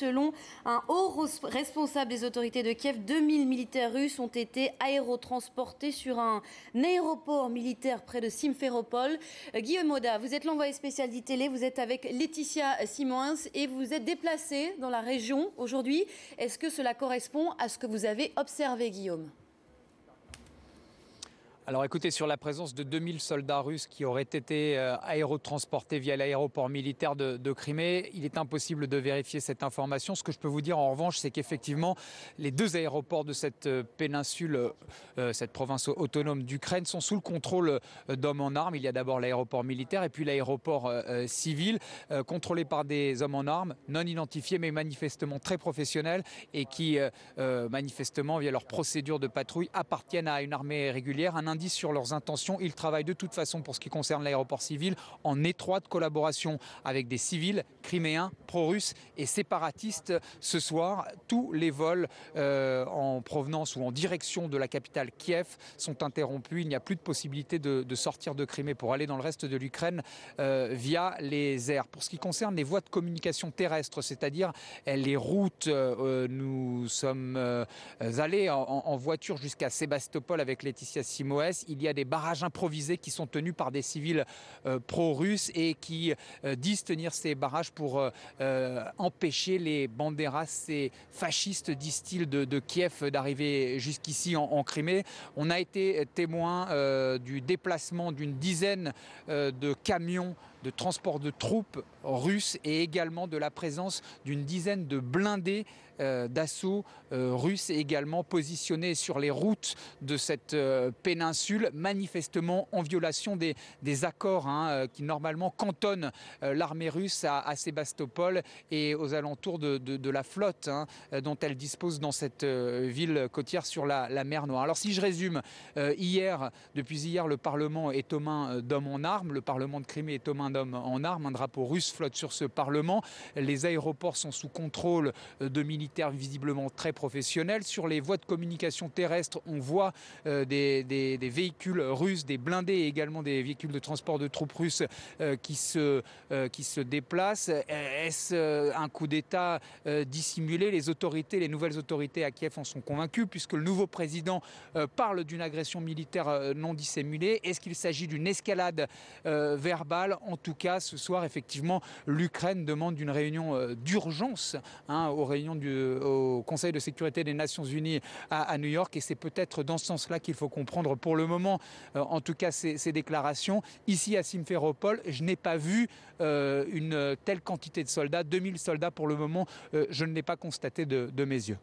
selon un haut responsable des autorités de Kiev, 2000 militaires russes ont été aérotransportés sur un aéroport militaire près de Simferopol. Guillaume Oda, vous êtes l'envoyé spécial d'ITélé, vous êtes avec Laetitia Simons et vous êtes déplacé dans la région aujourd'hui. Est-ce que cela correspond à ce que vous avez observé, Guillaume ? Alors écoutez, sur la présence de 2000 soldats russes qui auraient été aérotransportés via l'aéroport militaire de Crimée, il est impossible de vérifier cette information. Ce que je peux vous dire en revanche, c'est qu'effectivement, les deux aéroports de cette péninsule, cette province autonome d'Ukraine, sont sous le contrôle d'hommes en armes. Il y a d'abord l'aéroport militaire et puis l'aéroport civil, contrôlé par des hommes en armes, non identifiés mais manifestement très professionnels et qui, manifestement, via leur procédure de patrouille, appartiennent à une armée régulière. Un indice sur leurs intentions. Ils travaillent de toute façon, pour ce qui concerne l'aéroport civil, en étroite collaboration avec des civils criméens, pro-russes et séparatistes. Ce soir, tous les vols en provenance ou en direction de la capitale Kiev sont interrompus. Il n'y a plus de possibilité de sortir de Crimée pour aller dans le reste de l'Ukraine via les airs. Pour ce qui concerne les voies de communication terrestres, c'est-à-dire les routes, nous sommes allés en voiture jusqu'à Sébastopol avec Laetitia Simons. Il y a des barrages improvisés qui sont tenus par des civils pro-russes et qui disent tenir ces barrages pour empêcher les banderas et fascistes, disent-ils, de Kiev d'arriver jusqu'ici en Crimée. On a été témoin du déplacement d'une dizaine de camions de transport de troupes russes et également de la présence d'une dizaine de blindés d'assaut russes également positionnés sur les routes de cette péninsule, manifestement en violation des accords qui normalement cantonnent l'armée russe à Sébastopol et aux alentours de la flotte dont elle dispose dans cette ville côtière sur la mer Noire. Alors si je résume, depuis hier, le Parlement est aux mains d'hommes en armes, le Parlement de Crimée est aux mains d'hommes en armes, un drapeau russe flotte sur ce Parlement, les aéroports sont sous contrôle de militaires visiblement très professionnels. Sur les voies de communication terrestre, on voit des véhicules russes, des blindés et également des véhicules de transport de troupes russes qui se déplacent. Est-ce un coup d'État dissimulé? Les nouvelles autorités à Kiev en sont convaincues puisque le nouveau président parle d'une agression militaire non dissimulée. Est-ce qu'il s'agit d'une escalade verbale? En tout cas, ce soir, effectivement, l'Ukraine demande une réunion d'urgence au Conseil de sécurité des Nations Unies à New York et c'est peut-être dans ce sens-là qu'il faut comprendre pour le moment, en tout cas, ces déclarations. Ici à Simferopol, je n'ai pas vu une telle quantité de soldats, 2000 soldats pour le moment, je ne l'ai pas constaté de mes yeux.